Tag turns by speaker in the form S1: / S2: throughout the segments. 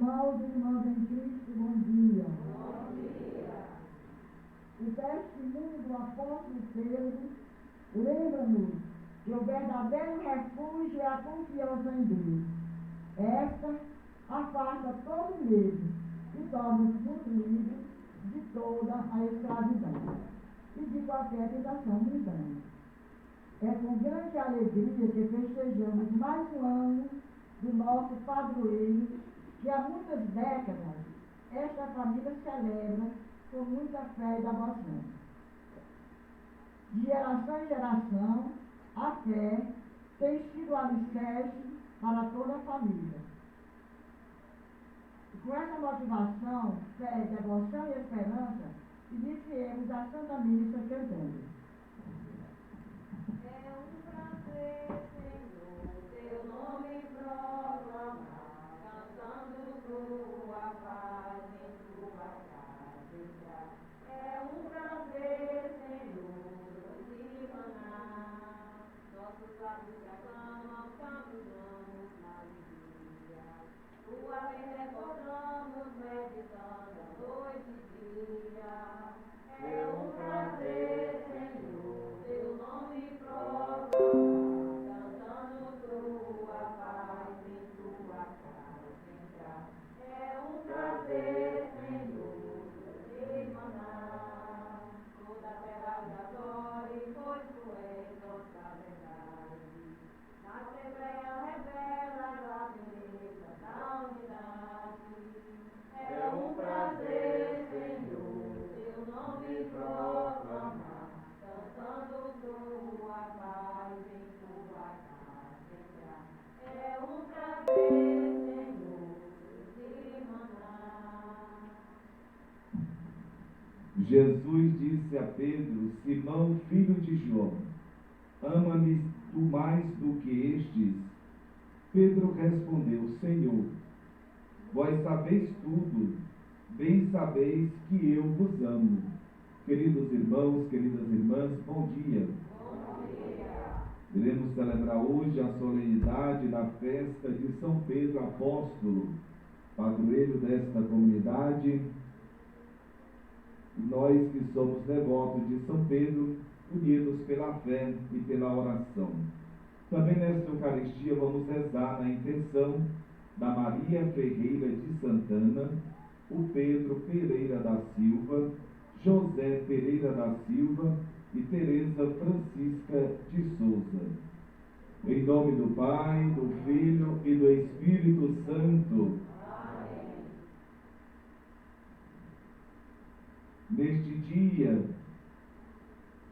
S1: irmãos e irmãs em Cristo, bom dia.
S2: Bom dia.
S1: O testemunho do apóstolo Pedro lembra-nos que o verdadeiro refúgio é a confiança em Deus. Esta afasta todo medo e torna-nos livres de toda a escravidão e de qualquer tentação mundana. É com grande alegria que festejamos mais um ano do nosso padroeiro, que há muitas décadas esta família celebra com muita fé e devoção. De geração em geração, a fé tem sido alicerce para toda a família. E com essa motivação, fé, devoção e esperança, iniciemos a Santa Missa cantando.
S2: É um prazer, Senhor, teu nome proclamar, cantando tua paz em tua casa. É um prazer, Senhor, te manar. Nossos lábios te aclamam, caminhamos na alegria. Tua lei recordamos, meditando a noite e dia. É um prazer, Senhor, teu nome proclamar, cantando tua paz em tua casa entrar. É um prazer, Senhor, te manar. Toda a terra te adore, pois tu és nossa verdade. Na Assembleia revela a beleza da unidade. É um prazer, Senhor, teu nome proclamar, cantando tua paz em tua casa entrar. É um prazer, Senhor, te manar.
S3: Jesus disse a Pedro: Simão, filho de João, ama-me tu mais do que estes? Pedro respondeu: Senhor, vós sabeis tudo, bem sabeis que eu vos amo. Queridos irmãos, queridas irmãs, bom dia.
S2: Bom dia.
S3: Iremos celebrar hoje a solenidade da festa de São Pedro Apóstolo, padroeiro desta comunidade. Nós que somos devotos de São Pedro, unidos pela fé e pela oração. Também nesta Eucaristia vamos rezar na intenção da Maria Ferreira de Santana, o Pedro Pereira da Silva, José Pereira da Silva e Teresa Francisca de Souza. Em nome do Pai, do Filho e do Espírito Santo.
S2: Amém.
S3: Neste dia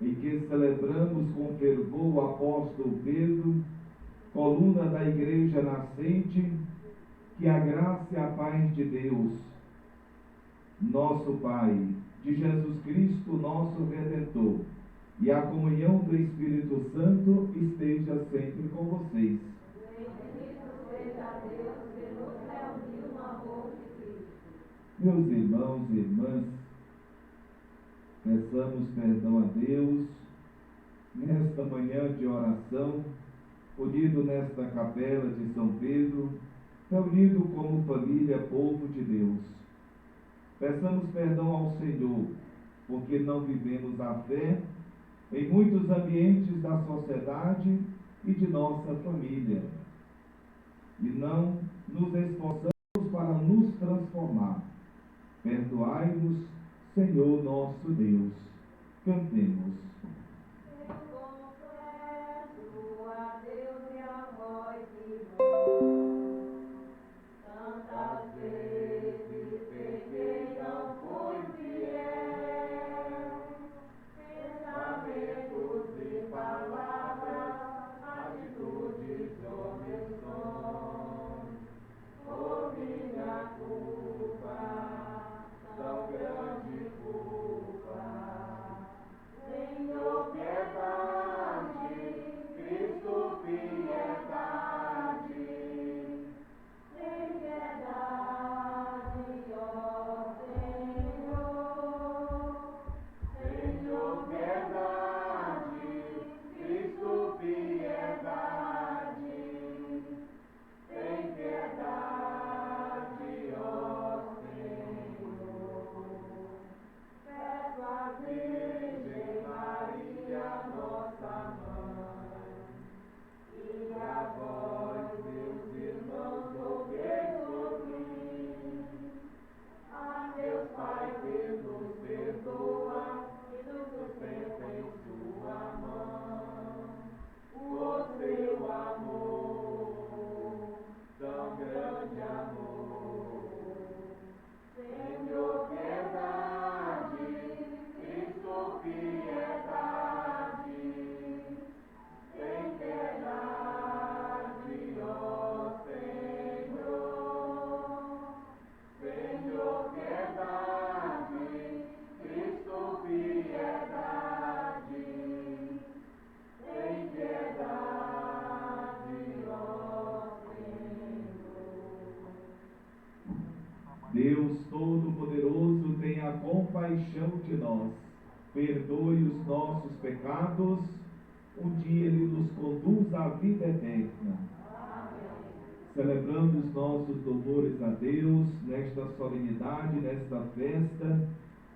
S3: em que celebramos com fervor o apóstolo Pedro, coluna da Igreja nascente, que a graça e a paz de Deus, nosso Pai, de Jesus Cristo, nosso Redentor, e a comunhão do Espírito Santo esteja sempre com vocês.
S2: Bendito seja Deus que nos reuniu no amor de Cristo.
S3: Meus irmãos e irmãs, peçamos perdão a Deus nesta manhã de oração, unido nesta capela de São Pedro, reunido como família, povo de Deus. Peçamos perdão ao Senhor, porque não vivemos a fé em muitos ambientes da sociedade e de nossa família, e não nos esforçamos para nos transformar. Perdoai-nos, Senhor nosso Deus. Cantemos.
S2: Eu confesso a Deus e a vós, irmãos, tantas vezes pequei, não fui fiel, pensamentos e palavras, atitudes e omissões, por minha culpa, tão grande culpa. Senhor,
S3: compaixão de nós, perdoe os nossos pecados, um dia Ele nos conduz à vida eterna. Celebrando os nossos louvores a Deus, nesta solenidade, nesta festa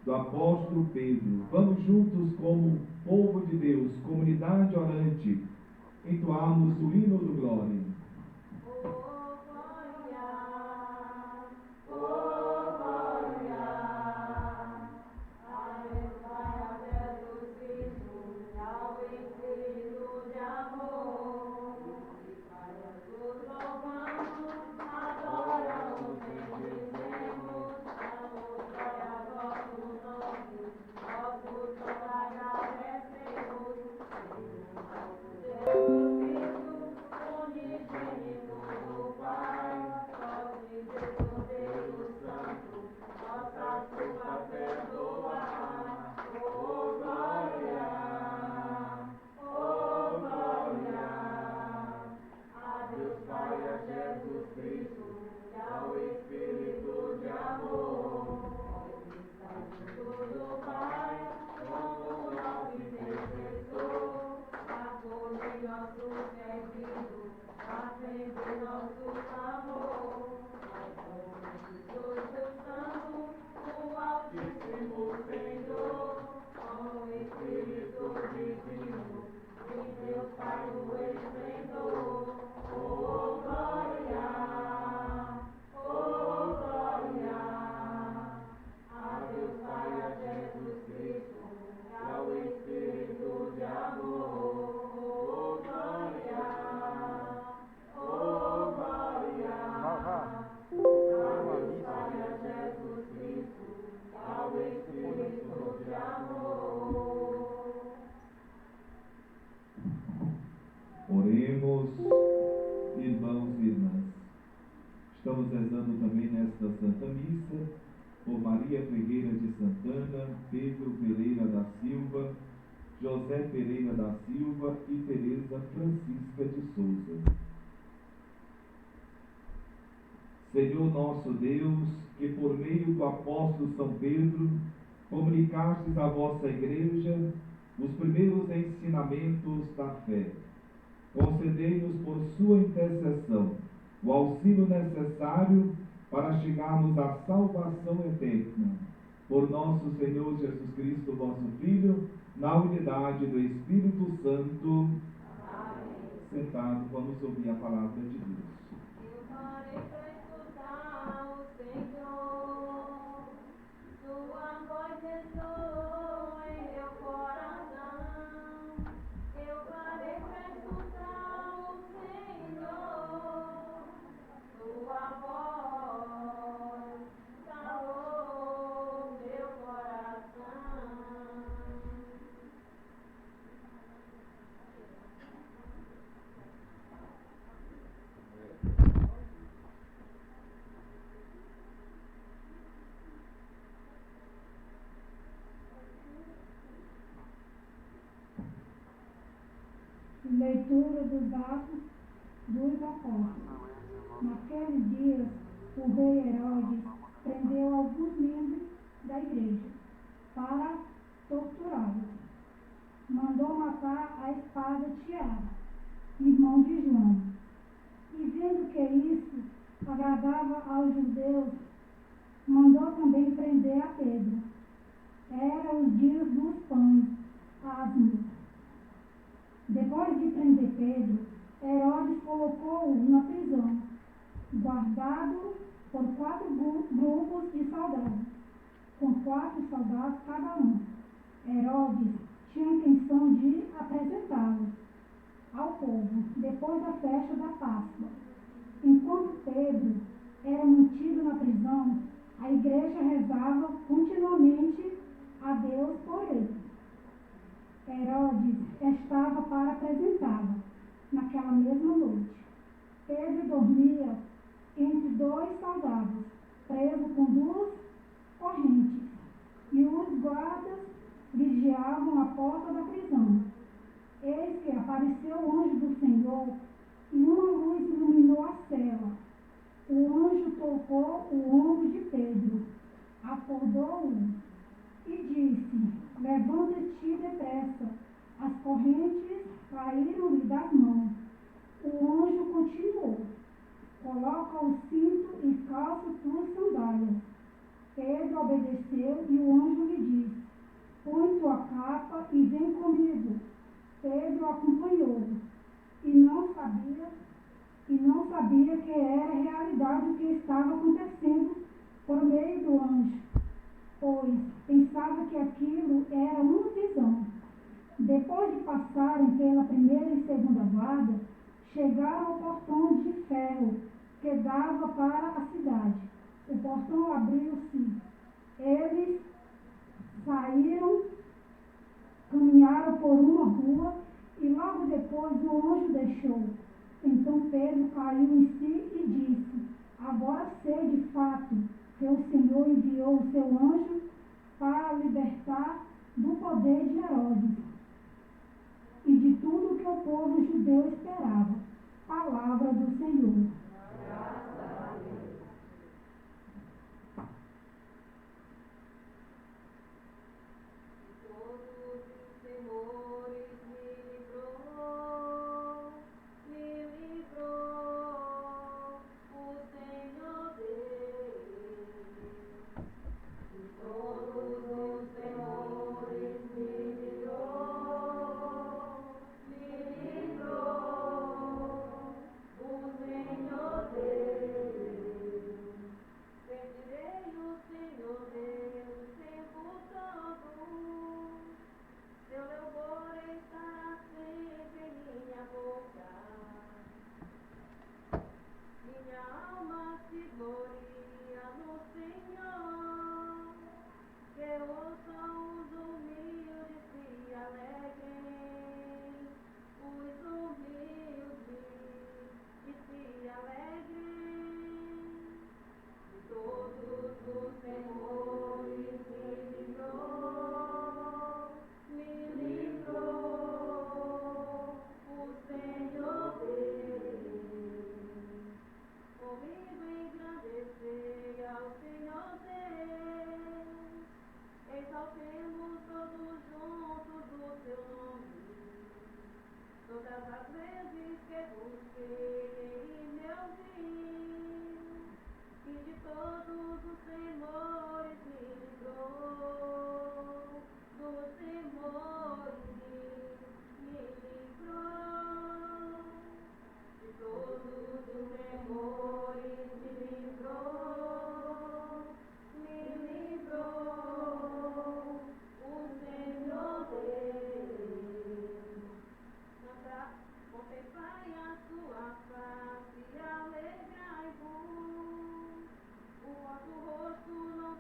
S3: do apóstolo Pedro. Vamos juntos, como povo de Deus, comunidade orante, entoarmos o hino do Glória. Oremos, irmãos e irmãs. Estamos rezando também nesta Santa Missa por Maria Ferreira de Santana, Pedro Pereira da Silva, José Pereira da Silva e Teresa Francisca de Souza. Senhor nosso Deus, que por meio do apóstolo São Pedro comunicastes à vossa Igreja os primeiros ensinamentos da fé, concedei-nos por sua intercessão o auxílio necessário para chegarmos à salvação eterna. Por nosso Senhor Jesus Cristo, vosso Filho, na unidade do Espírito Santo. Amém. Sentado, vamos ouvir a palavra de Deus.
S2: Eu parei para escutar o Senhor, sua voz ressoou em meu coração. Eu parei para escutar o Senhor, sua voz calou meu coração.
S4: Leitura dos Atos dos Apóstolos. Naqueles dias, o rei Herodes prendeu alguns membros da igreja para torturá-los. Mandou matar a espada Tiago, irmão de João. E vendo que isso agradava aos judeus, mandou também prender a Pedro. Eram os dias dos pães asmos. Depois de prender Pedro, Herodes colocou-o na prisão, guardado por 4 grupos de soldados, com 4 soldados cada um. Herodes tinha a intenção de apresentá-lo ao povo depois da festa da Páscoa. Enquanto Pedro era mantido na prisão, a igreja rezava continuamente a Deus por ele. Herodes estava para apresentá-lo naquela mesma noite. Pedro dormia entre 2 soldados, preso com 2 correntes, e os guardas vigiavam a porta da prisão. Eis que apareceu o anjo do Senhor, e uma luz iluminou a cela. O anjo tocou o ombro de Pedro, acordou-o e disse: levanta-te depressa. As correntes caíram-lhe das mãos. O anjo continuou: coloca o cinto e calça tuas sandálias. Pedro obedeceu e o anjo lhe disse: põe tua capa e vem comigo. Pedro acompanhou-o e não sabia que era realidade o que estava acontecendo por meio do anjo, pois pensava que aquilo era uma visão. Depois de passarem pela primeira e segunda guarda, chegaram ao portão de ferro que dava para a cidade. O portão abriu-se. Eles saíram, caminharam por uma rua e logo depois o anjo deixou. Então Pedro caiu em si e disse: agora sei de fato que o Senhor enviou o seu anjo para libertar do poder de Herodes e de tudo que o povo judeu esperava. Palavra do Senhor.
S2: Graças a Deus. Todos os temores me livrou o Senhor Deus. De todos os temores me livrou o Senhor Deus. Bendirei o Senhor Deus o tempo todo. Seu louvor estará sempre em minha boca. Minha alma se gloria no Senhor. Que ouçam os humildes se alegrem. Os humildes e se alegrem. De todos os temores me livrou o Senhor Deus. Comigo engrandecei ao Senhor Deus. Exaltemos todos juntos o seu nome. Todas as vezes que busquei e me ouviu, e de todos os temores me livrou, dos temores me livrou, de todos os temores me livrou o Senhor Deus. Contemplai a sua face e alegrai-vos, o vosso rosto não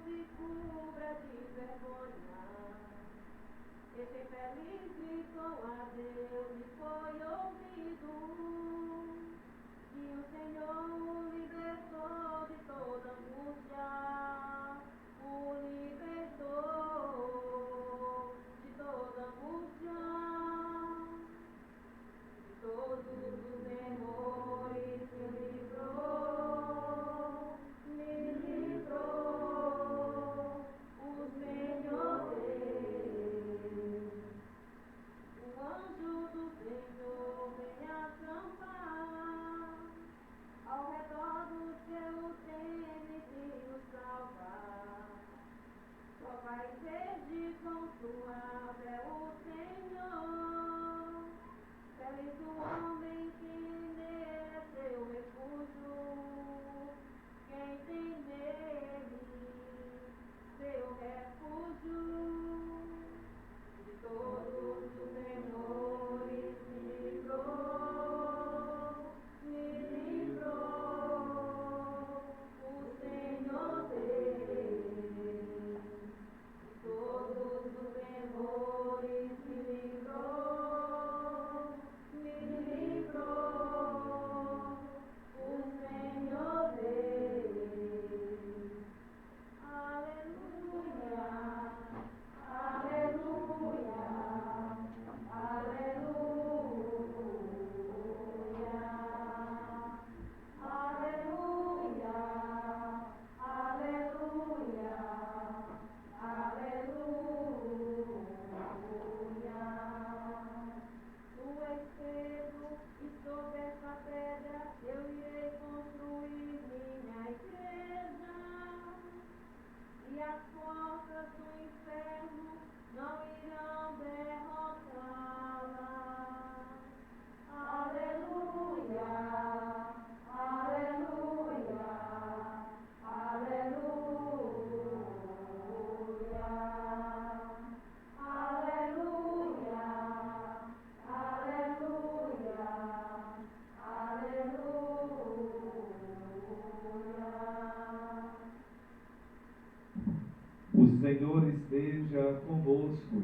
S3: Senhor esteja convosco.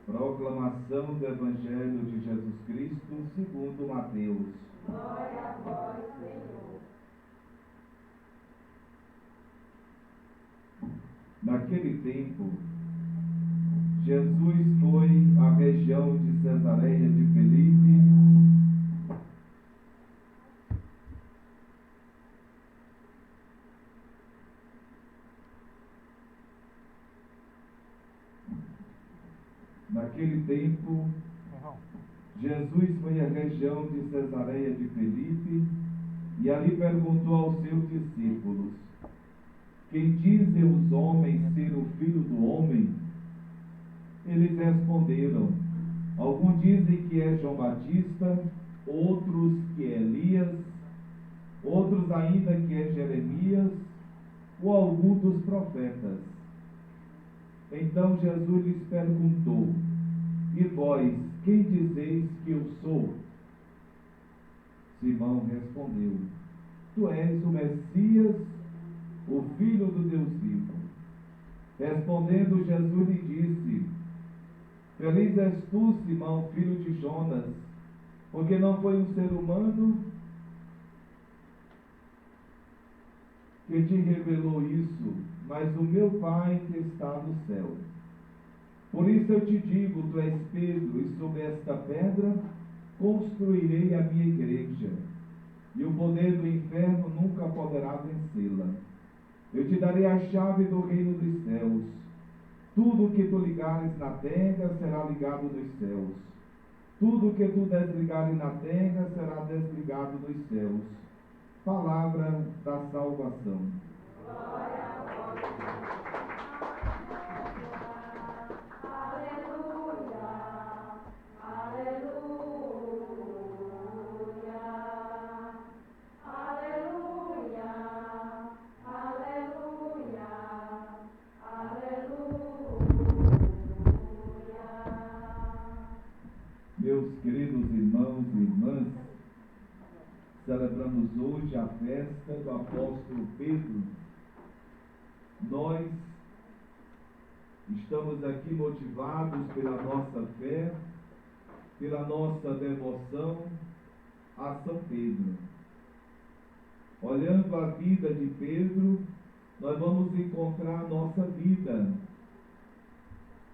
S3: Proclamação do Evangelho de Jesus Cristo segundo Mateus.
S2: Glória a vós, Senhor.
S3: Naquele tempo, Jesus foi à região de Cesareia de Filipe. Naquele tempo, Jesus foi à região de Cesareia de Filipe e ali perguntou aos seus discípulos: quem dizem os homens ser o Filho do Homem? Eles responderam: alguns dizem que é João Batista, outros que é Elias, outros ainda que é Jeremias, ou algum dos profetas. Então Jesus lhes perguntou: e vós, quem dizeis que eu sou? Simão respondeu: tu és o Messias, o Filho do Deus vivo. Respondendo, Jesus lhe disse: feliz és tu, Simão, filho de Jonas, porque não foi um ser humano que te revelou isso, mas o meu Pai que está no céu. Por isso eu te digo, tu és Pedro, e sobre esta pedra construirei a minha igreja, e o poder do inferno nunca poderá vencê-la. Eu te darei a chave do reino dos céus. Tudo que tu ligares na terra será ligado nos céus. Tudo que tu desligares na terra será desligado nos céus. Palavra da salvação.
S2: Glória a vós, aleluia, aleluia, aleluia, aleluia, aleluia.
S3: Meus queridos irmãos e irmãs, celebramos hoje a festa do apóstolo Pedro. Nós estamos aqui motivados pela nossa fé, pela nossa devoção a São Pedro. Olhando a vida de Pedro, nós vamos encontrar a nossa vida.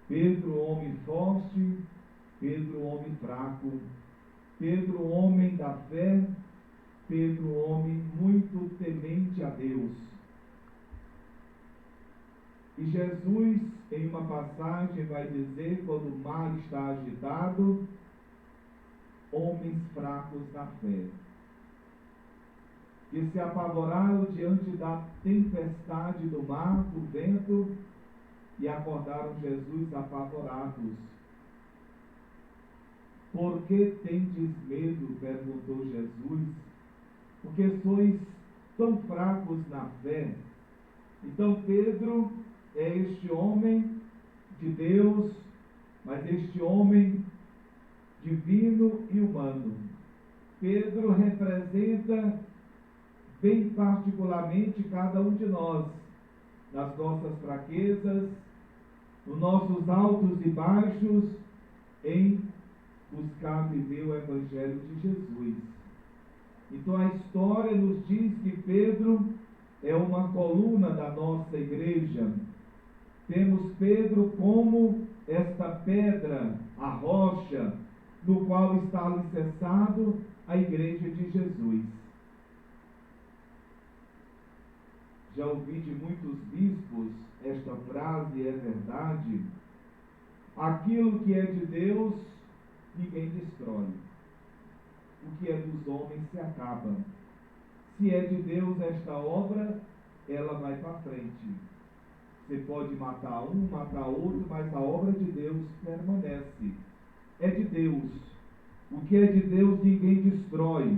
S3: Pedro, homem forte, Pedro, homem fraco, Pedro, homem da fé, Pedro, homem muito temente a Deus. E Jesus, em uma passagem, vai dizer, quando o mar está agitado, homens fracos na fé, que se apavoraram diante da tempestade do mar, do vento, e acordaram Jesus apavorados. Por que tendes medo? Perguntou Jesus. Porque sois tão fracos na fé. Então Pedro é este homem de Deus, mas este homem divino e humano. Pedro representa bem particularmente cada um de nós, nas nossas fraquezas, nos nossos altos e baixos, em buscar viver o Evangelho de Jesus. Então a história nos diz que Pedro é uma coluna da nossa igreja. Temos Pedro como esta pedra, a rocha, no qual está alicerçado a igreja de Jesus. Já ouvi de muitos bispos esta frase, é verdade: aquilo que é de Deus, ninguém destrói. O que é dos homens se acaba. Se é de Deus esta obra, ela vai para frente. Você pode matar um, matar outro, mas a obra de Deus permanece. É de Deus. O que é de Deus ninguém destrói.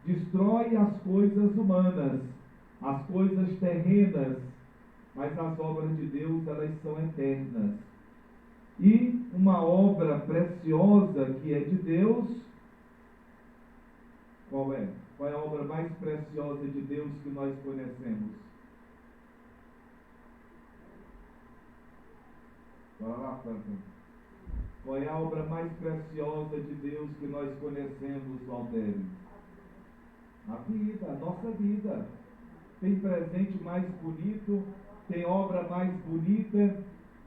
S3: Destrói as coisas humanas, as coisas terrenas, mas as obras de Deus, elas são eternas. E uma obra preciosa que é de Deus, qual é? Qual é a obra mais preciosa de Deus que nós conhecemos? Bora lá, Franca. Qual é a obra mais preciosa de Deus que nós conhecemos, Valtério? A vida, a nossa vida. Tem presente mais bonito, tem obra mais bonita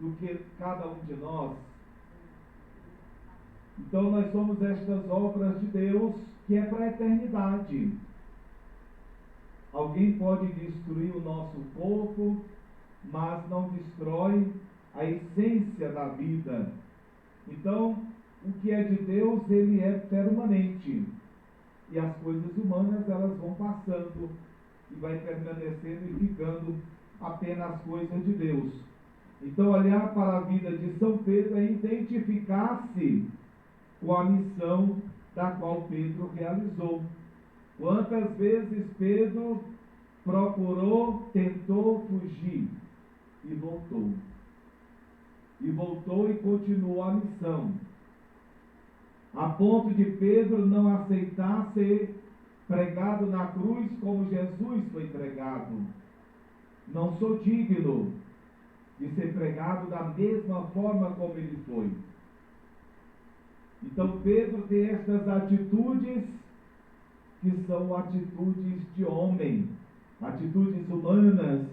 S3: do que cada um de nós. Então nós somos estas obras de Deus que é para a eternidade. Alguém pode destruir o nosso corpo, mas não destrói a essência da vida. Então, o que é de Deus, ele é permanente. E as coisas humanas, elas vão passando e vai permanecendo e ficando apenas coisas de Deus. Então, olhar para a vida de São Pedro é identificar-se com a missão da qual Pedro realizou. Quantas vezes Pedro procurou, tentou fugir e voltou. E voltou e continuou a missão. A ponto de Pedro não aceitar ser pregado na cruz como Jesus foi pregado. Não sou digno de ser pregado da mesma forma como ele foi. Então Pedro tem estas atitudes que são atitudes de homem, atitudes humanas,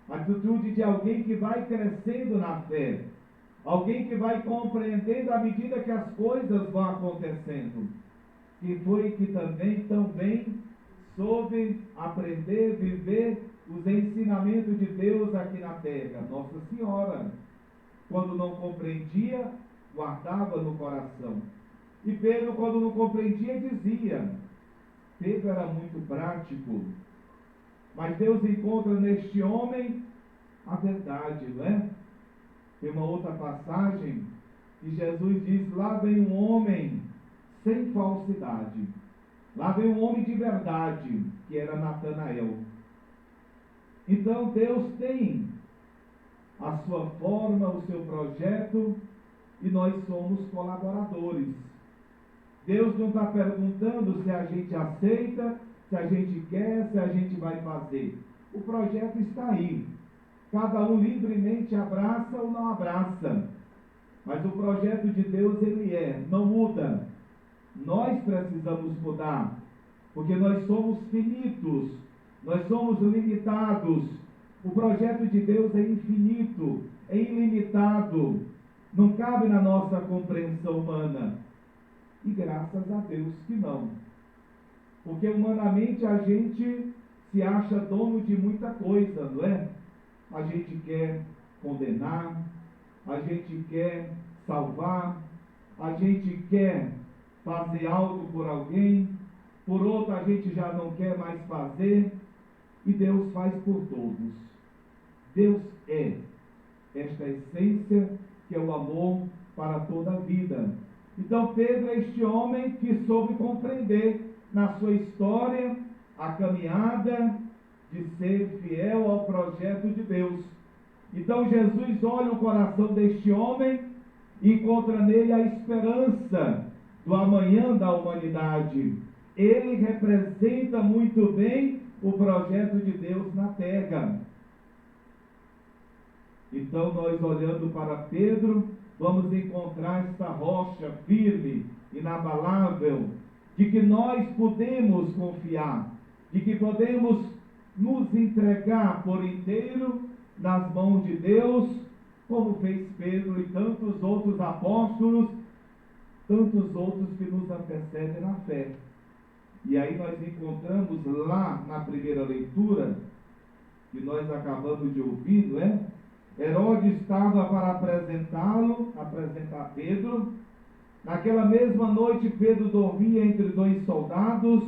S3: atitude de alguém que vai crescendo na fé, alguém que vai compreendendo à medida que as coisas vão acontecendo, que foi que também soube aprender, viver os ensinamentos de Deus aqui na terra. Nossa Senhora, quando não compreendia, guardava no coração. E Pedro, quando não compreendia, dizia. Pedro era muito prático, mas Deus encontra neste homem a verdade, não é? Tem uma outra passagem que Jesus diz: lá vem um homem sem falsidade, lá vem um homem de verdade, que era Natanael. Então Deus tem a sua forma, o seu projeto, e nós somos colaboradores. Deus não está perguntando se a gente aceita, se a gente quer, se a gente vai fazer. O projeto está aí. Cada um livremente abraça ou não abraça. Mas o projeto de Deus, ele não muda. Nós precisamos mudar, porque nós somos finitos, nós somos limitados. O projeto de Deus é infinito, é ilimitado, não cabe na nossa compreensão humana. E graças a Deus que não. Porque humanamente a gente se acha dono de muita coisa, não é? A gente quer condenar, a gente quer salvar, a gente quer fazer algo por alguém, por outro a gente já não quer mais fazer, e Deus faz por todos. Deus é esta essência que é o amor para toda a vida. Então Pedro é este homem que soube compreender na sua história a caminhada de ser fiel ao projeto de Deus. Então Jesus olha o coração deste homem e encontra nele a esperança do amanhã da humanidade. Ele representa muito bem o projeto de Deus na terra. Então nós, olhando para Pedro, vamos encontrar esta rocha firme, inabalável, de que nós podemos confiar, de que podemos nos entregar por inteiro nas mãos de Deus, como fez Pedro e tantos outros apóstolos, tantos outros que nos antecedem na fé. E aí nós encontramos lá na primeira leitura, que nós acabamos de ouvir, não é? Herodes estava para apresentar Pedro. Naquela mesma noite, Pedro dormia entre dois soldados,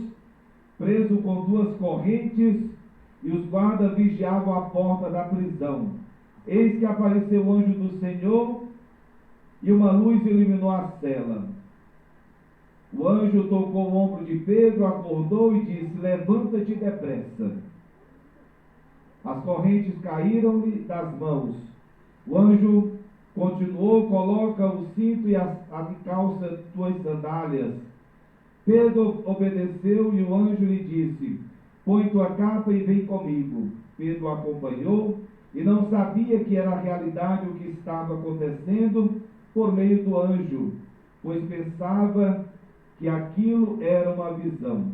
S3: preso com duas correntes, e os guardas vigiavam a porta da prisão. Eis que apareceu o anjo do Senhor, e uma luz iluminou a cela. O anjo tocou o ombro de Pedro, acordou e disse: levanta-te depressa. As correntes caíram-lhe das mãos. O anjo continuou: coloca o cinto e calça tuas sandálias. Pedro obedeceu e o anjo lhe disse: põe tua capa e vem comigo. Pedro acompanhou e não sabia que era realidade o que estava acontecendo por meio do anjo, pois pensava que aquilo era uma visão.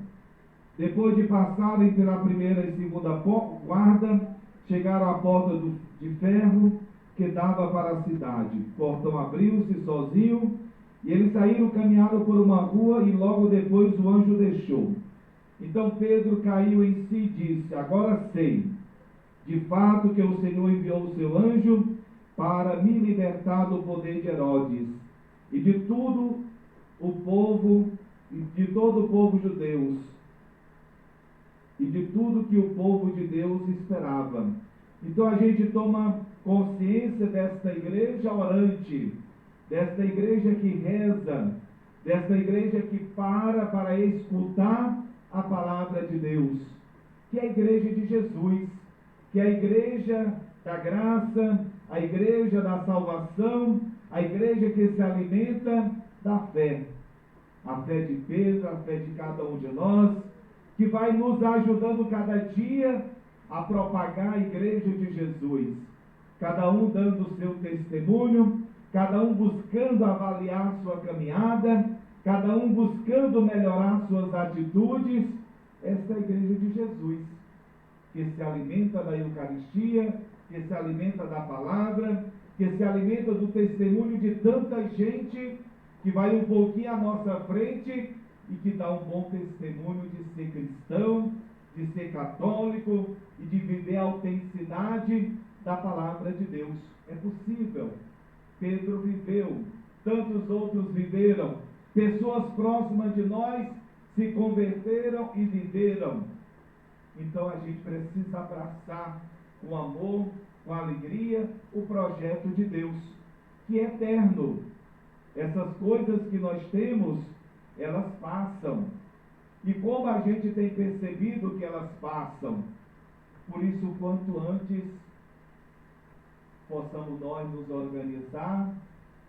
S3: Depois de passarem pela primeira e segunda guarda, chegaram à porta de ferro que dava para a cidade. O portão abriu-se sozinho, e eles saíram, caminharam por uma rua, e logo depois o anjo deixou. Então Pedro caiu em si e disse: agora sei, de fato, que o Senhor enviou o seu anjo para me libertar do poder de Herodes e de todo o povo judeu, e de tudo que o povo de Deus esperava. Então a gente toma consciência desta igreja orante, desta igreja que reza, desta igreja que para escutar a palavra de Deus, que é a igreja de Jesus, que é a igreja da graça, a igreja da salvação, a igreja que se alimenta da fé. A fé de Pedro, a fé de cada um de nós, que vai nos ajudando cada dia a propagar a igreja de Jesus. Cada um dando o seu testemunho, cada um buscando avaliar sua caminhada, cada um buscando melhorar suas atitudes. Esta é a igreja de Jesus, que se alimenta da Eucaristia, que se alimenta da palavra, que se alimenta do testemunho de tanta gente que vai um pouquinho à nossa frente e que dá um bom testemunho de ser cristão, de ser católico e de viver a autenticidade da palavra de Deus. É possível. Pedro viveu, tantos outros viveram, pessoas próximas de nós se converteram e viveram. Então a gente precisa abraçar com amor, com alegria, o projeto de Deus, que é eterno. Essas coisas que nós temos, elas passam. E como a gente tem percebido que elas passam, por isso, quanto antes possamos nós nos organizar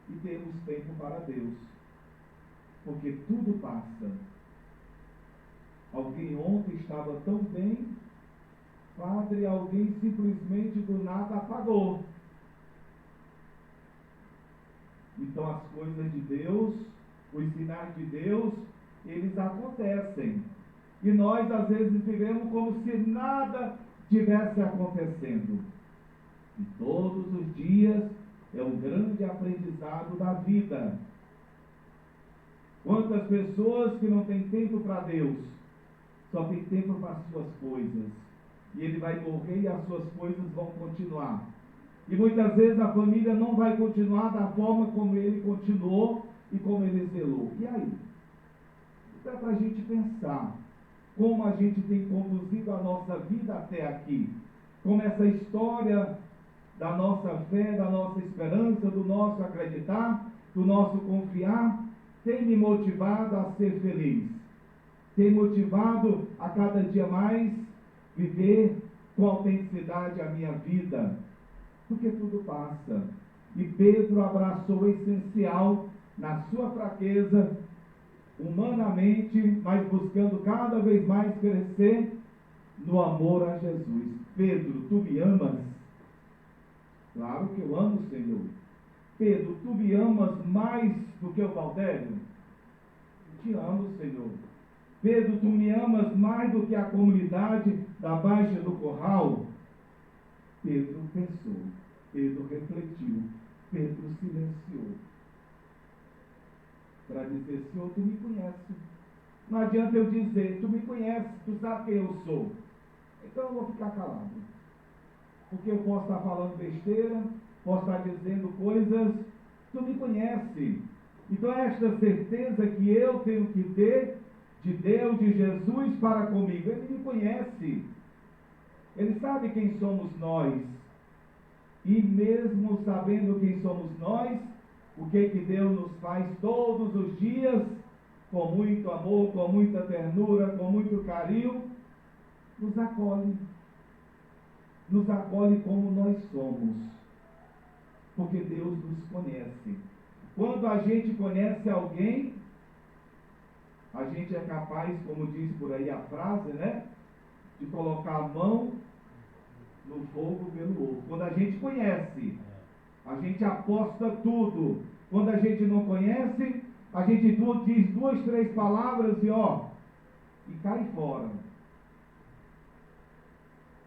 S3: e termos tempo para Deus. Porque tudo passa. Alguém ontem estava tão bem, padre, alguém simplesmente do nada apagou. Então as coisas de Deus, os sinais de Deus, eles acontecem. E nós às vezes vivemos como se nada tivesse acontecendo. E todos os dias é um grande aprendizado da vida. Quantas pessoas que não têm tempo para Deus, só tem tempo para as suas coisas. E ele vai morrer e as suas coisas vão continuar. E muitas vezes a família não vai continuar da forma como ele continuou e como ele zelou. E aí? Então é para a gente pensar como a gente tem conduzido a nossa vida até aqui. Como essa história da nossa fé, da nossa esperança, do nosso acreditar, do nosso confiar, tem me motivado a ser feliz. Tem motivado a cada dia mais viver com autenticidade a minha vida. Porque tudo passa. E Pedro abraçou o essencial na sua fraqueza, humanamente, mas buscando cada vez mais crescer no amor a Jesus. Pedro, tu me amas? Claro que eu amo, Senhor. Pedro, tu me amas mais do que o Valdério? Te amo, Senhor. Pedro, tu me amas mais do que a comunidade da Baixa do Curral? Pedro pensou, Pedro refletiu, Pedro silenciou. Para dizer, Senhor, tu me conheces. Não adianta eu dizer, tu me conheces, tu sabe quem eu sou. Então eu vou ficar calado. Porque eu posso estar falando besteira, posso estar dizendo coisas, tu me conheces. Então esta certeza que eu tenho que ter de Deus, de Jesus para comigo, Ele me conhece. Ele sabe quem somos nós. E mesmo sabendo quem somos nós, o que Deus nos faz todos os dias, com muito amor, com muita ternura, com muito carinho, nos acolhe. Nos acolhe como nós somos. Porque Deus nos conhece. Quando a gente conhece alguém, a gente é capaz, como diz por aí a frase, né? De colocar a mão no fogo pelo ovo. Quando a gente conhece, a gente aposta tudo. Quando a gente não conhece, a gente diz 2, 3 palavras e cai fora.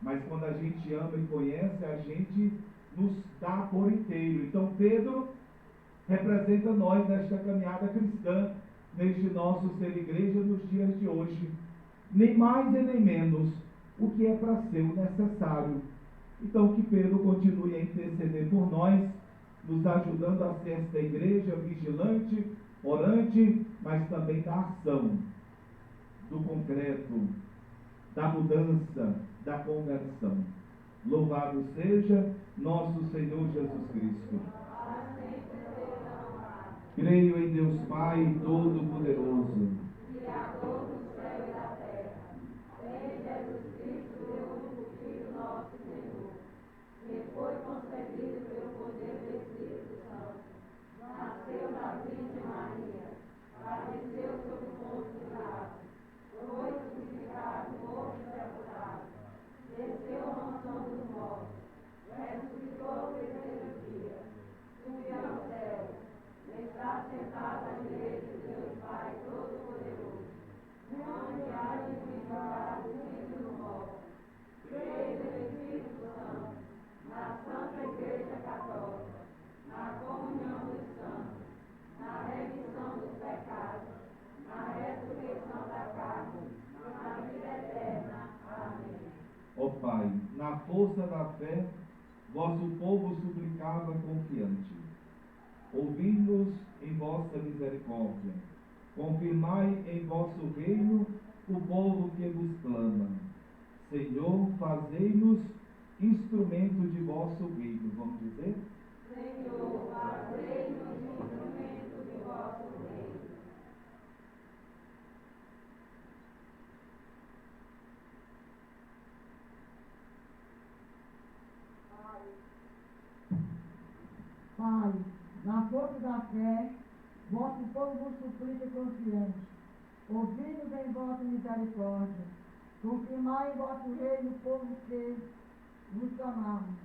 S3: Mas quando a gente ama e conhece, a gente nos dá por inteiro. Então Pedro representa nós nesta caminhada cristã, neste nosso ser igreja nos dias de hoje. Nem mais e nem menos, o que é para ser o necessário. Então que Pedro continue a interceder por nós, nos ajudando a ser esta igreja vigilante, orante, mas também da ação, do concreto, da mudança, da conversão. Louvado seja nosso Senhor Jesus Cristo. Creio em Deus Pai Todo-Poderoso,
S2: Criador do céu e da terra, em Jesus Cristo, seu único Filho, nosso Senhor, que foi concebido pelo poder do Espírito Santo, nasceu da Virgem Maria, padeceu sob o Pôncio Pilato, foi crucificado, morto e sepultado, desceu à mansão dos mortos, ressuscitou ao terceiro dia, subiu ao céu, está sentado à direita de Deus Pai Todo-Poderoso, onde há de julgar os vivos e os mortos. Creio no Espírito Santo, na Santa Igreja Católica, na comunhão dos santos, na remissão dos pecados, na ressurreição da carne, na vida eterna. Amém.
S3: ó Pai, na força da fé, vosso povo suplicava confiante. Ouvi-nos em vossa misericórdia. Confirmai em vosso reino o povo que vos clama. Senhor, fazei-nos instrumento de vosso reino. Vamos dizer?
S2: Senhor, fazei-nos instrumento de vosso reino.
S1: Pai, na força da fé, vosso povo vos suplica confiante. Ouvi-nos em vossa misericórdia. Confirmai em vosso reino o povo que vos clamamos.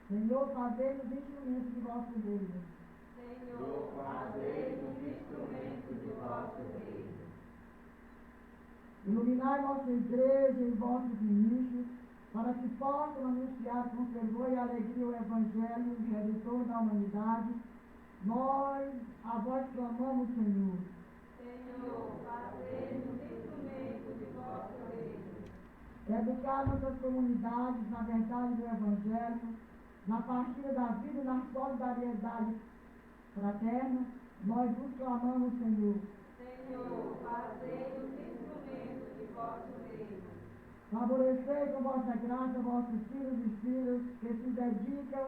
S1: Senhor, fazei-nos instrumentos de vosso reino.
S2: Senhor, fazei-nos instrumentos de vosso reino.
S1: Iluminai vossa igreja e vossos ministros, para que possam anunciar com fervor e alegria o Evangelho, redentor da humanidade. Nós a vós clamamos, Senhor.
S2: Senhor, fazei-nos instrumentos de vosso reino.
S1: Educar nossas comunidades na verdade do Evangelho, na partilha da vida e na solidariedade fraterna, nós vos clamamos, Senhor.
S2: Senhor, fazei-nos instrumentos de vosso reino.
S1: Favorecei com vossa graça vossos filhos e filhas que se dedicam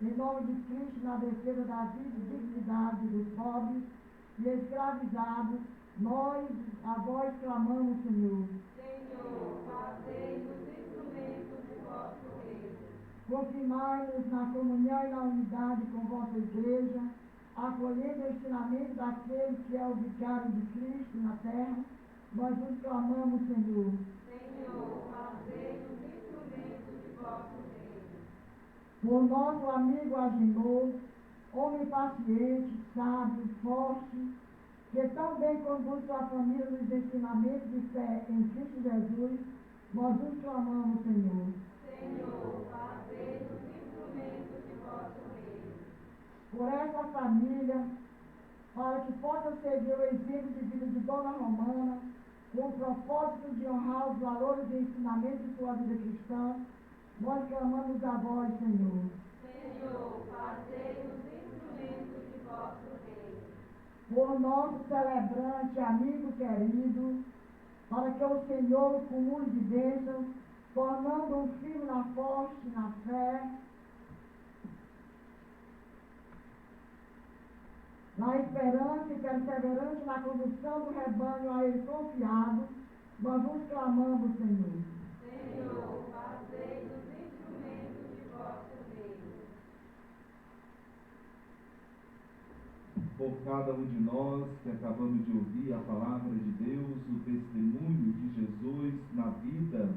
S1: em nome de Cristo na defesa da vida e dignidade dos pobres e escravizados. Nós a vós clamamos, Senhor.
S2: Senhor, fazei-nos instrumentos de vosso reino.
S1: Confirmai-nos na comunhão e na unidade com vossa igreja, acolhendo o ensinamento daquele que é o vicário de Cristo na terra. Nós vos clamamos, Senhor.
S2: Senhor, fazei-nos instrumentos de vosso reino.
S1: Por nosso amigo Agenor, homem paciente, sábio, forte, que tão bem conduz sua família nos ensinamentos de fé em Cristo Jesus, nós vos clamamos, Senhor.
S2: Senhor, fazei-nos instrumentos de vosso reino.
S1: Por essa família, para que possa seguir o exemplo de vida de Dona Romana, com o propósito de honrar os valores e ensinamentos de sua vida cristã, nós clamamos a vós, Senhor.
S2: Senhor, fazei-nos instrumentos de vosso reino.
S1: Por nosso celebrante, amigo querido, para que o Senhor o cumule de bênçãos, tornando um filho na forte, na fé, na esperança e perseverante na condução do rebanho a ele confiado, nós vos clamamos, Senhor.
S2: Senhor, fazei-nos instrumentos de vosso reino.
S3: Por cada um de nós que acabamos de ouvir a palavra de Deus, o testemunho de Jesus na vida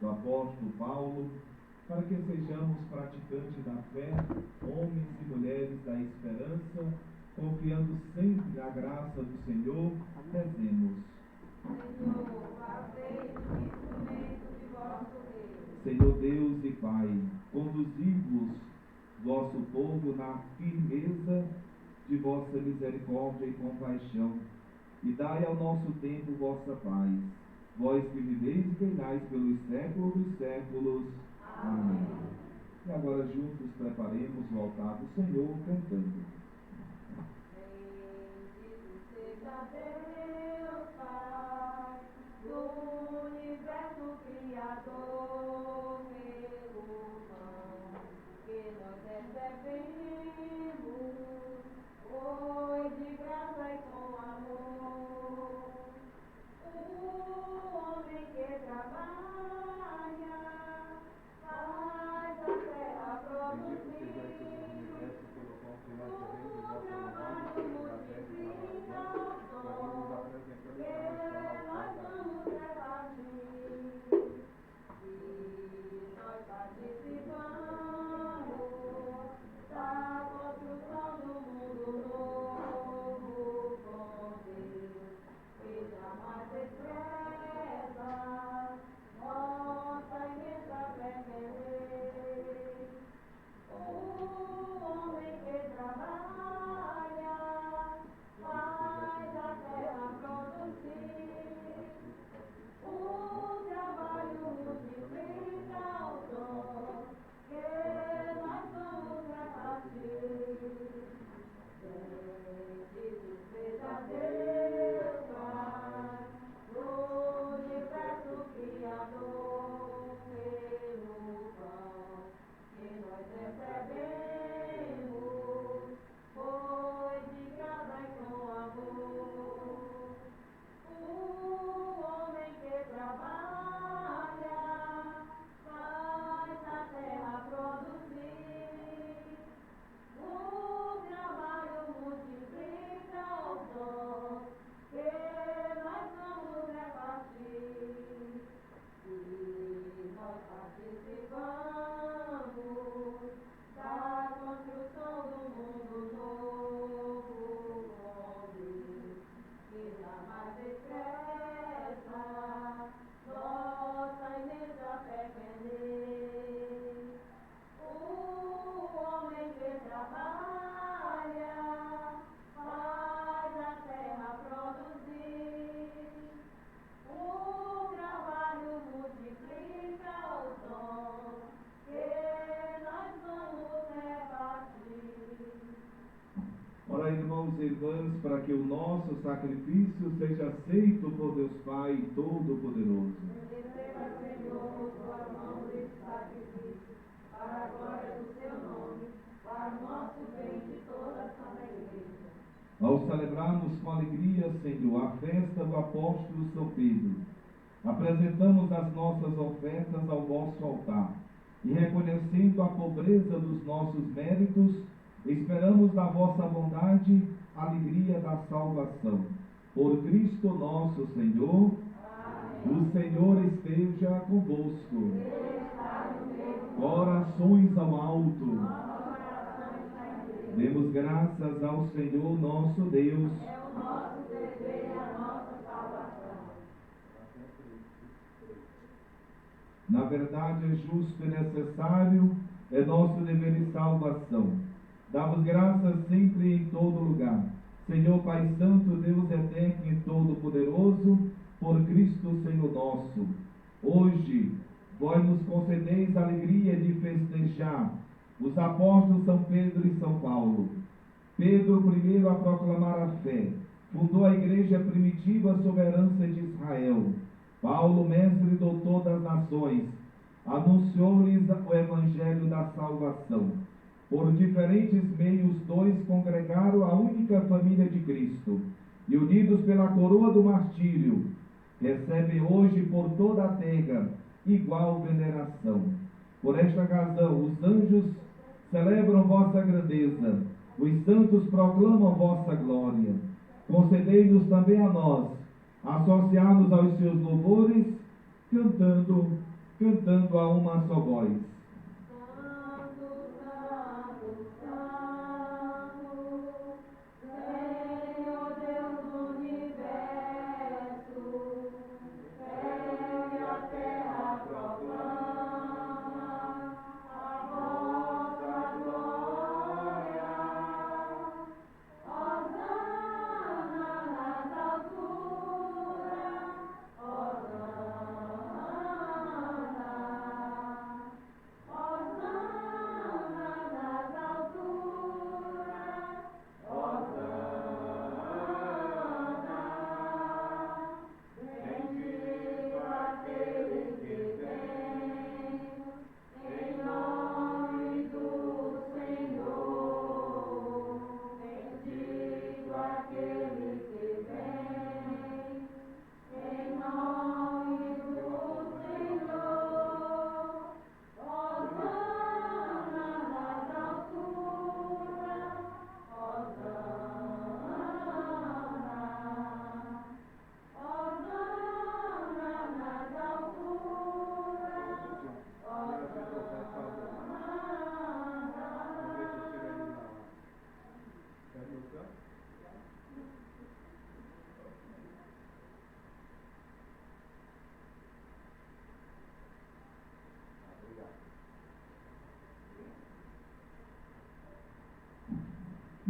S3: do apóstolo Paulo, para que sejamos praticantes da fé, homens e mulheres da esperança, confiando sempre na graça do Senhor, rezemos.
S2: Senhor, fazei-nos instrumentos de vosso reino.
S3: Senhor Deus e Pai, conduzi-vos, vosso povo, na firmeza de vossa misericórdia e compaixão, e dai ao nosso tempo vossa paz. Vós que viveis e reinais pelos séculos dos séculos. Amém. E agora juntos preparemos o altar do Senhor cantando.
S2: Bendito seja Deus, Pai, do universo Criador, pelo pão que nós recebemos, foi de graça e com amor. O homem que trabalha faz a terra produzir. O trabalho multiplica o dom que nós vamos repartir. E nós participamos da construção do mundo novo com Deus, que jamais despreza nossa imensa fé querer. O homem que trabalha faz a terra produzir. O trabalho multiplica o dom que nós vamos repartir. Bendito seja Deus, Pai, do universo Criador, pelo pão que nós recebemos, foi de graça e com amor. O homem que trabalha faz a terra produzir. O trabalho multiplica o dom que nós vamos repartir. E nós participamos da construção do mundo novo com Deus, que jamais despreza nossa imensa fé querer. O homem que trabalha faz a terra produzir. O trabalho multiplica o dom que nós vamos repartir.
S3: Ora, irmãos e irmãs, para que o nosso sacrifício seja aceito por Deus Pai Todo-Poderoso.
S2: Receba, Senhor, tua mão desse sacrifício, para a glória do teu nome, para o nosso bem de toda a Santa Igreja.
S3: Ao celebrarmos com alegria, Senhor, a festa do apóstolo São Pedro, apresentamos as nossas ofertas ao vosso altar e, reconhecendo a pobreza dos nossos méritos, esperamos da vossa bondade a alegria da salvação. Por Cristo nosso Senhor. Amém. O Senhor esteja convosco. Corações ao alto. Demos graças ao Senhor nosso Deus.
S2: É o nosso dever e a nossa salvação.
S3: Na verdade, é justo e necessário, é nosso dever e salvação. Damos graças sempre e em todo lugar. Senhor Pai Santo, Deus eterno e todo-poderoso, por Cristo Senhor nosso. Hoje, vós nos concedeis a alegria de festejar os apóstolos São Pedro e São Paulo. Pedro, primeiro a proclamar a fé, fundou a igreja primitiva sob a herança de Israel. Paulo, mestre e doutor das nações, anunciou-lhes o evangelho da salvação. Por diferentes meios, dois congregaram a única família de Cristo, e unidos pela coroa do martírio, recebem hoje por toda a terra igual veneração. Por esta razão, os anjos celebram vossa grandeza, os santos proclamam vossa glória. Concedei-nos também a nós associar-nos aos seus louvores, cantando a uma só voz.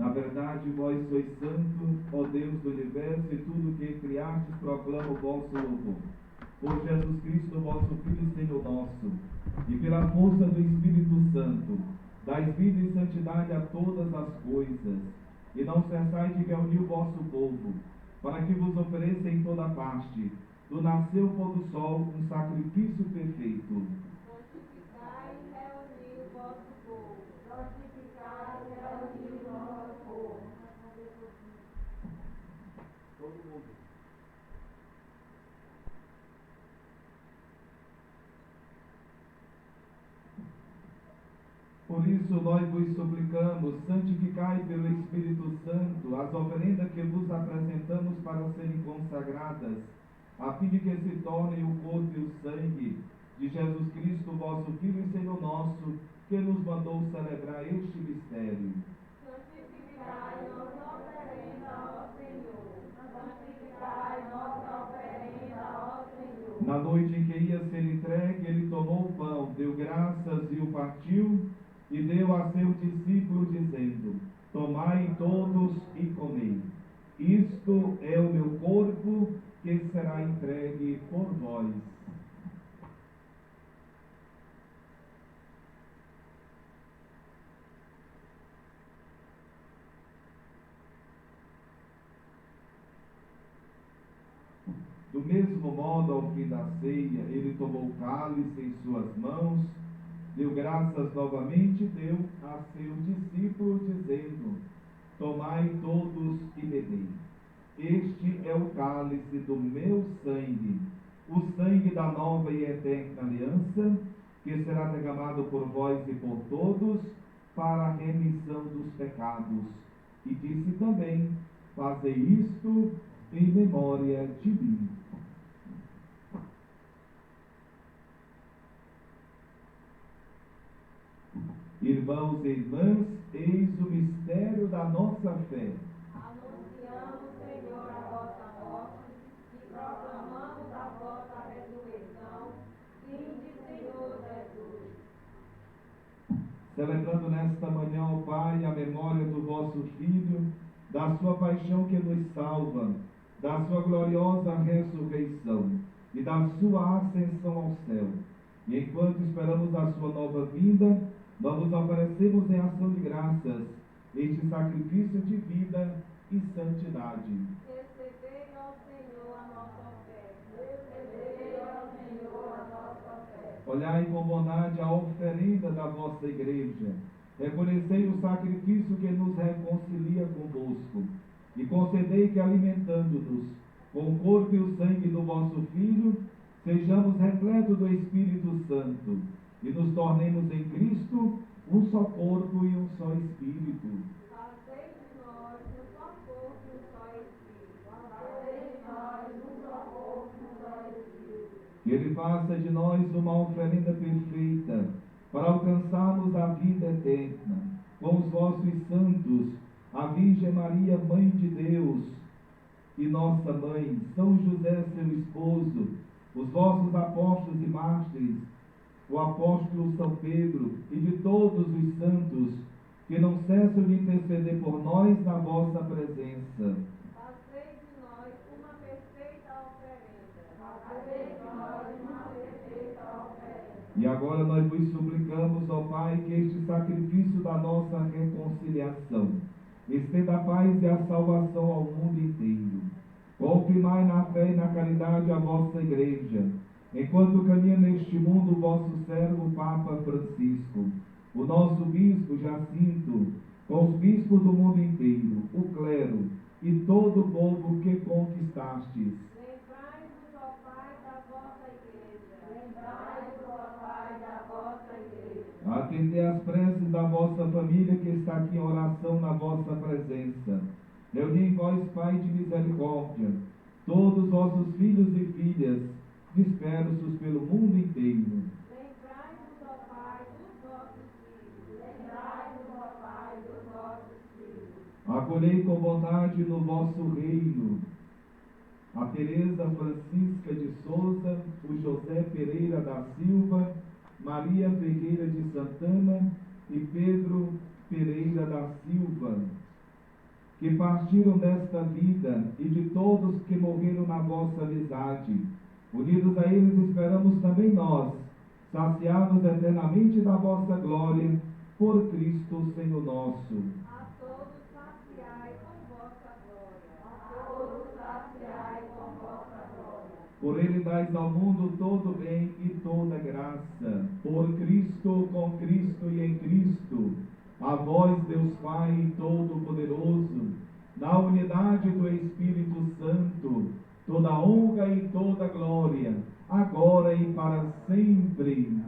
S3: Na verdade, vós sois santo, ó Deus do universo, e tudo que criastes proclama o vosso louvor. Por Jesus Cristo, vosso Filho e Senhor nosso, e pela força do Espírito Santo, dais vida e santidade a todas as coisas, e não cessai de reunir o vosso povo, para que vos ofereça em toda parte, do nascer ao pôr do sol, um sacrifício perfeito.
S2: Santificai e reuni o vosso povo. Santificai e reuni o vosso povo.
S3: Todo mundo. Por isso nós vos suplicamos, santificai pelo Espírito Santo as oferendas que vos apresentamos para serem consagradas, a fim de que se tornem o corpo e o sangue de Jesus Cristo, vosso Filho e Senhor nosso, que nos mandou celebrar este mistério.
S2: Santificai nossa oferenda, ó Senhor. Santificai nossa oferenda, ó Senhor.
S3: Na noite em que ia ser entregue, ele tomou o pão, deu graças e o partiu, e deu a seu discípulo, dizendo: tomai todos e comei. Isto é o meu corpo, que será entregue por vós. Do mesmo modo, ao fim da ceia, ele tomou o cálice em suas mãos, deu graças novamente e deu a seu discípulo, dizendo: tomai todos e bebei. Este é o cálice do meu sangue, o sangue da nova e eterna aliança, que será derramado por vós e por todos, para a remissão dos pecados. E disse também: fazei isto em memória de mim. Irmãos e irmãs, eis o mistério da nossa fé.
S2: Anunciamos, Senhor, a vossa morte e proclamamos a vossa ressurreição. Vinde, Senhor Jesus.
S3: Celebrando nesta manhã, ó Pai, a memória do vosso Filho, da sua paixão que nos salva, da sua gloriosa ressurreição e da sua ascensão ao céu. E enquanto esperamos a sua nova vinda, nós nos oferecemos em ação de graças este sacrifício de vida e santidade.
S2: Recebei, ó Senhor, a nossa fé. Recebei, ó Senhor, a nossa fé.
S3: Olhai com bondade a oferenda da vossa igreja. Reconhecei o sacrifício que nos reconcilia convosco. E concedei que, alimentando-nos com o corpo e o sangue do vosso Filho, sejamos repletos do Espírito Santo e nos tornemos em Cristo um só corpo e um só Espírito.
S2: Fazei de nós um só corpo e um só Espírito. Fazei de nós um só corpo e um só Espírito.
S3: Que Ele faça de nós uma oferenda perfeita para alcançarmos a vida eterna. Com os vossos santos, a Virgem Maria, Mãe de Deus, e nossa Mãe, São José, seu esposo, os vossos apóstolos e mártires, o apóstolo São Pedro e de todos os santos, que não cessam de interceder por nós na vossa presença.
S2: Fazei de nós uma perfeita oferenda. Fazei de nós uma perfeita oferenda.
S3: E agora nós vos suplicamos, ó Pai, que este sacrifício da nossa reconciliação estenda a paz e a salvação ao mundo inteiro. Confirmai na fé e na caridade a vossa igreja, enquanto caminha neste mundo o vosso servo Papa Francisco, o nosso bispo Jacinto, com os bispos do mundo inteiro, o clero e todo o povo que conquistastes.
S2: Lembrai-vos, ó Pai, da vossa igreja. Lembrai-vos, ó Pai, da vossa igreja.
S3: Atendei as preces da vossa família que está aqui em oração na vossa presença. Reuni em vós, Pai de misericórdia, todos os vossos filhos e filhas, dispersos pelo mundo inteiro.
S2: Lembrai-vos, ó Pai, dos vossos filhos. Lembrai-vos, ó Pai, dos vossos filhos.
S3: Acolhei com bondade no vosso reino a Teresa Francisca de Souza, o José Pereira da Silva, Maria Ferreira de Santana e Pedro Pereira da Silva, que partiram desta vida e de todos que morreram na vossa amizade. Unidos a eles esperamos também nós, saciados eternamente da vossa glória, por Cristo Senhor nosso.
S2: A todos saciai com vossa glória. A todos saciai com vossa glória.
S3: Por ele dais ao mundo todo bem e toda graça. Por Cristo, com Cristo e em Cristo, a vós, Deus Pai Todo-Poderoso, na unidade do Espírito Santo, toda honra e toda glória, agora e para sempre.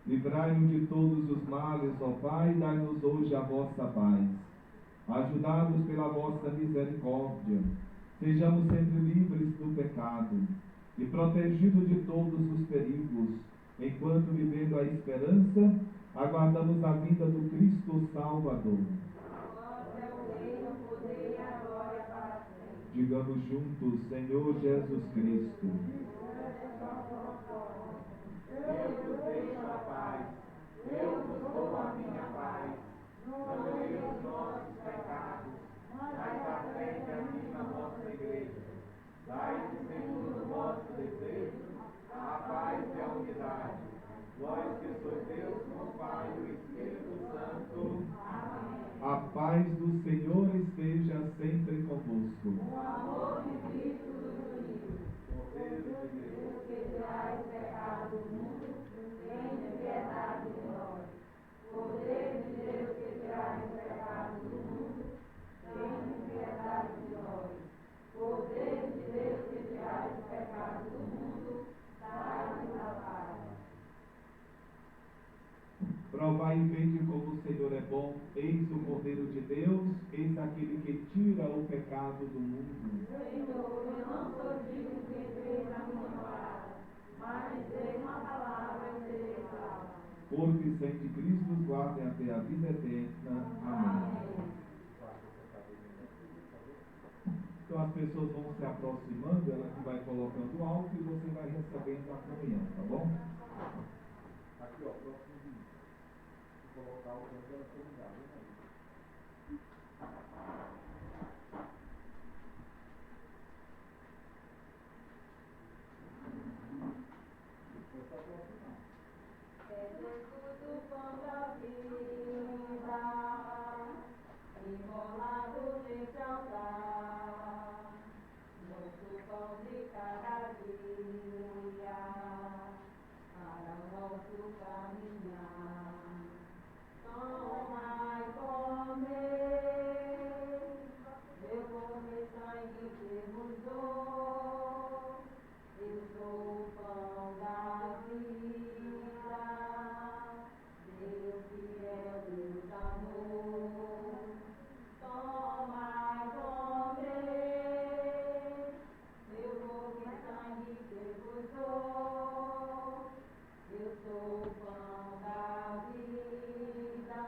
S3: Livrai-nos de todos os males, ó Pai, dai-nos hoje a vossa paz. Ajudados pela vossa misericórdia, sejamos sempre livres do pecado e protegidos de todos os perigos, enquanto, vivendo a esperança, aguardamos a vinda do Cristo Salvador. Digamos juntos, Senhor Jesus Cristo.
S5: Eu vos deixo a paz, eu vos dou a minha paz. Não leia os nossos pecados, mas a fé que anima a vossa igreja. Dai-nos, segundo o vosso desejo, a paz e a unidade. Vós que sois Deus, com o Pai e o Espírito Santo. Amém.
S3: A paz do Senhor esteja sempre convosco.
S2: O amor de Cristo nos uniu.
S3: Cordeiro de Deus,
S2: que tirais o pecado do mundo, tenha piedade de nós. Cordeiro de Deus, que tirais o pecado do mundo, tenha piedade de nós. Cordeiro de Deus, que tirais o pecado do mundo, dai-nos a paz.
S3: provai e vede como o Senhor é bom. Eis o Cordeiro de Deus, eis aquele que tira o pecado do mundo.
S2: Senhor, eu não sou digno de entreis na minha morada, mas dizeis uma palavra e serei salvo.
S3: Corpo e sangue de Cristo nos guardem até a vida eterna. Amém. Então as pessoas vão se aproximando, ela que vai colocando o álcool e você vai recebendo a comunhão, tá bom? Aqui, ó, próximo vídeo. Vou colocar o tempo da comunidade, né?
S2: Tudo com a vida, imolado nesse altar, nosso pão de cada dia, para o nosso caminhar. Tomai, comer, meu corpo e sangue que vos dou, eu sou o pão da vida. Deus fiel, Deus amor, tomai, comer, meu corpo e sangue que vos dou, eu sou o pão da vida,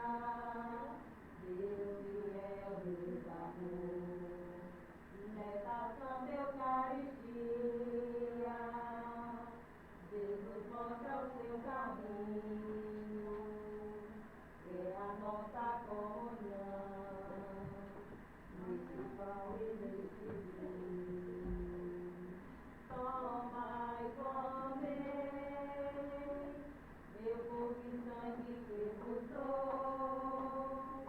S2: Deus fiel, Deus amor, nesta santa Eucaristia, Jesus mostra o seu caminho, é a nossa comunhão, nesse pão e nesse vinho. Tomai, comei, meu corpo e sangue que vos dou,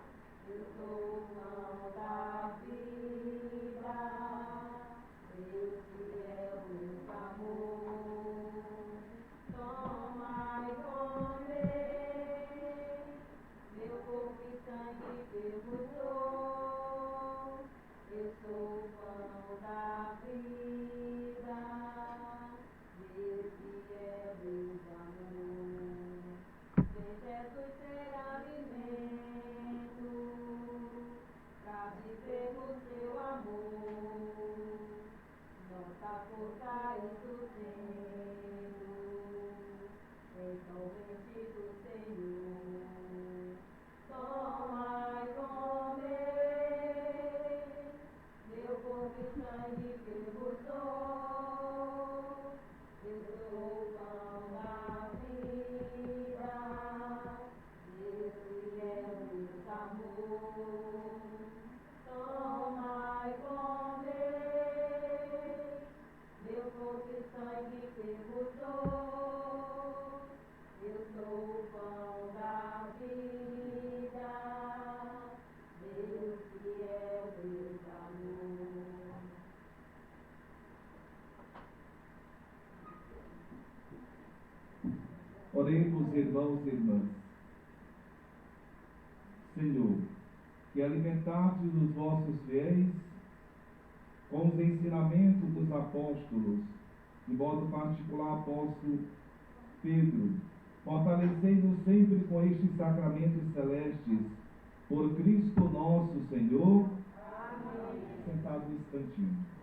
S2: eu sou o pão da vida, Deus eu sou o pão da vida, Deus que é o Deus amor.
S3: Oremos, irmãos e irmãs. Senhor, que alimentastes os vossos fiéis com os ensinamentos dos apóstolos, de modo particular, apóstolo Pedro, fortalecei-nos sempre com estes sacramentos celestes, por Cristo nosso Senhor. Amém. Sentado um instantinho.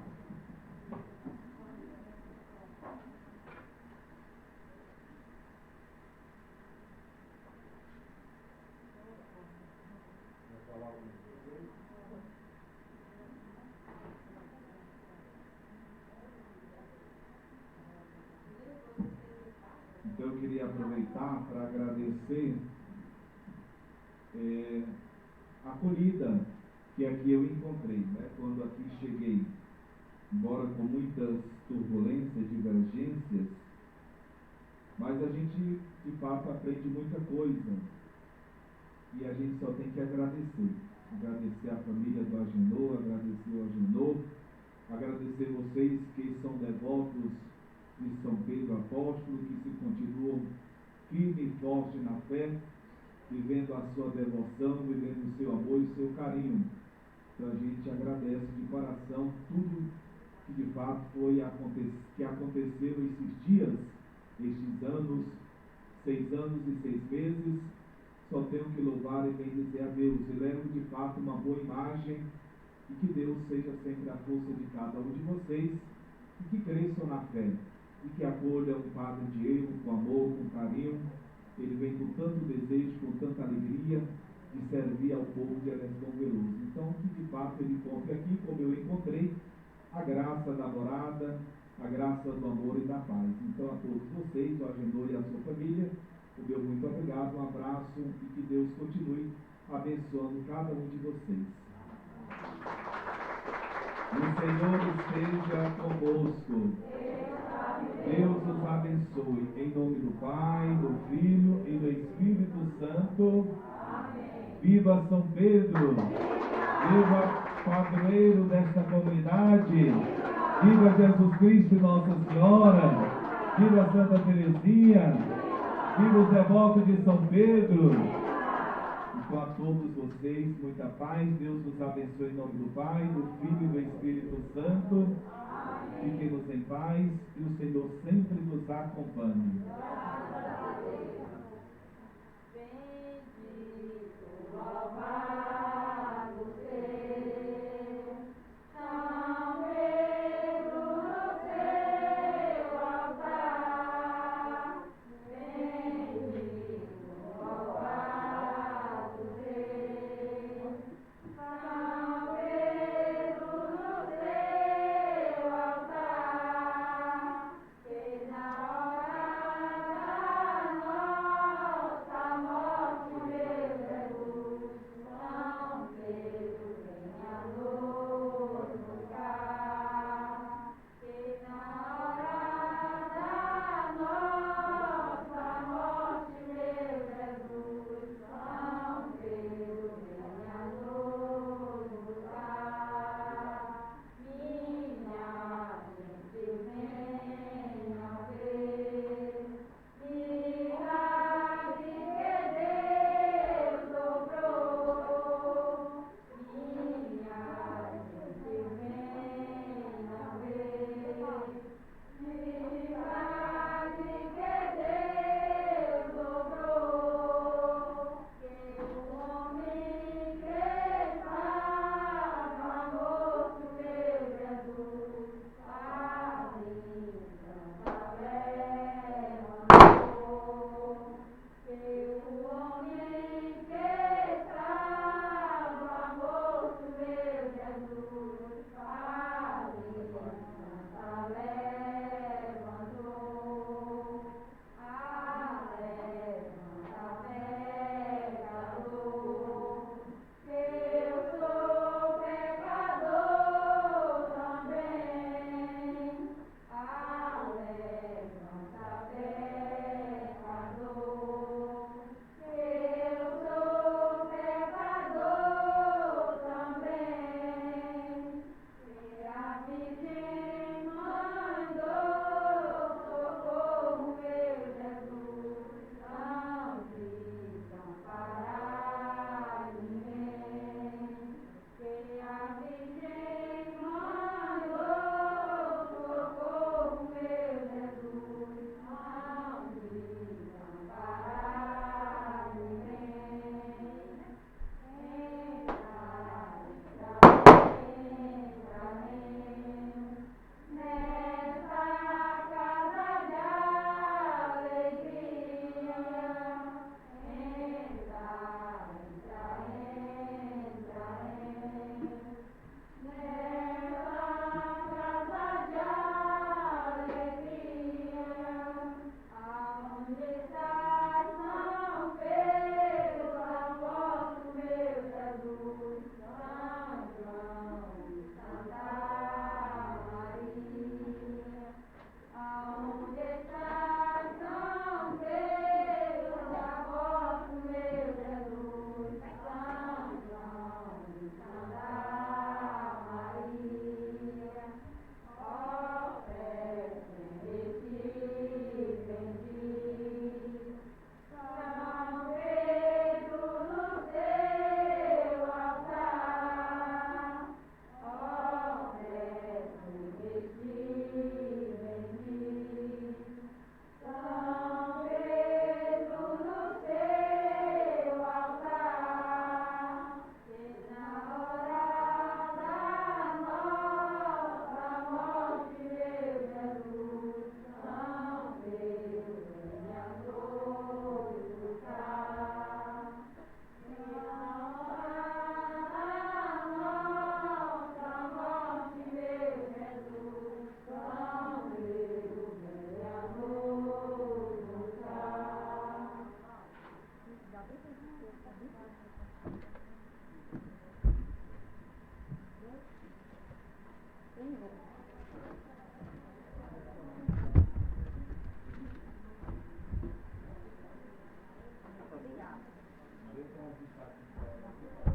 S3: Então eu queria aproveitar para agradecer a acolhida que aqui eu encontrei, né? Quando aqui cheguei, embora com muitas turbulências, divergências, mas a gente de fato aprende muita coisa e a gente só tem que agradecer a família do Agenor, agradecer o Agenor, agradecer vocês que são devotos de São Pedro Apóstolo, que se continuam firme e forte na fé, vivendo a sua devoção, vivendo o seu amor e o seu carinho. Então a gente agradece de coração tudo que de fato que aconteceu esses dias, estes anos, 6 anos e 6 meses. Só tenho que louvar e bendizer a Deus. E levo de fato uma boa imagem, e que Deus seja sempre a força de cada um de vocês, e que cresçam na fé, e que acolham o Padre Diego com amor, com carinho. Ele vem com tanto desejo, com tanta alegria de servir ao povo de Ernesto Veloso. Então, que de fato ele encontre aqui, como eu encontrei, a graça da morada, a graça do amor e da paz. Então, a todos vocês, o Agenor e a sua família, o meu muito obrigado, um abraço, e que Deus continue abençoando cada um de vocês. O Senhor esteja convosco. Deus os abençoe. Em nome do Pai, do Filho e do Espírito Santo. Amém. Viva São Pedro! Viva padroeiro desta comunidade! Viva Jesus Cristo e Nossa Senhora! Viva Santa Teresinha! Viva os devotos de São Pedro! Então a todos vocês, muita paz. Deus nos abençoe em nome do Pai, do Filho e do Espírito Santo. Fiquemos em paz e o Senhor sempre nos acompanhe.
S2: Bendito, louvado seja São Pedro no seu altar. Bendito, louvado seja São Pedro no seu altar, que na hora da nossa morte, meu Jesus,
S5: que está aqui fora.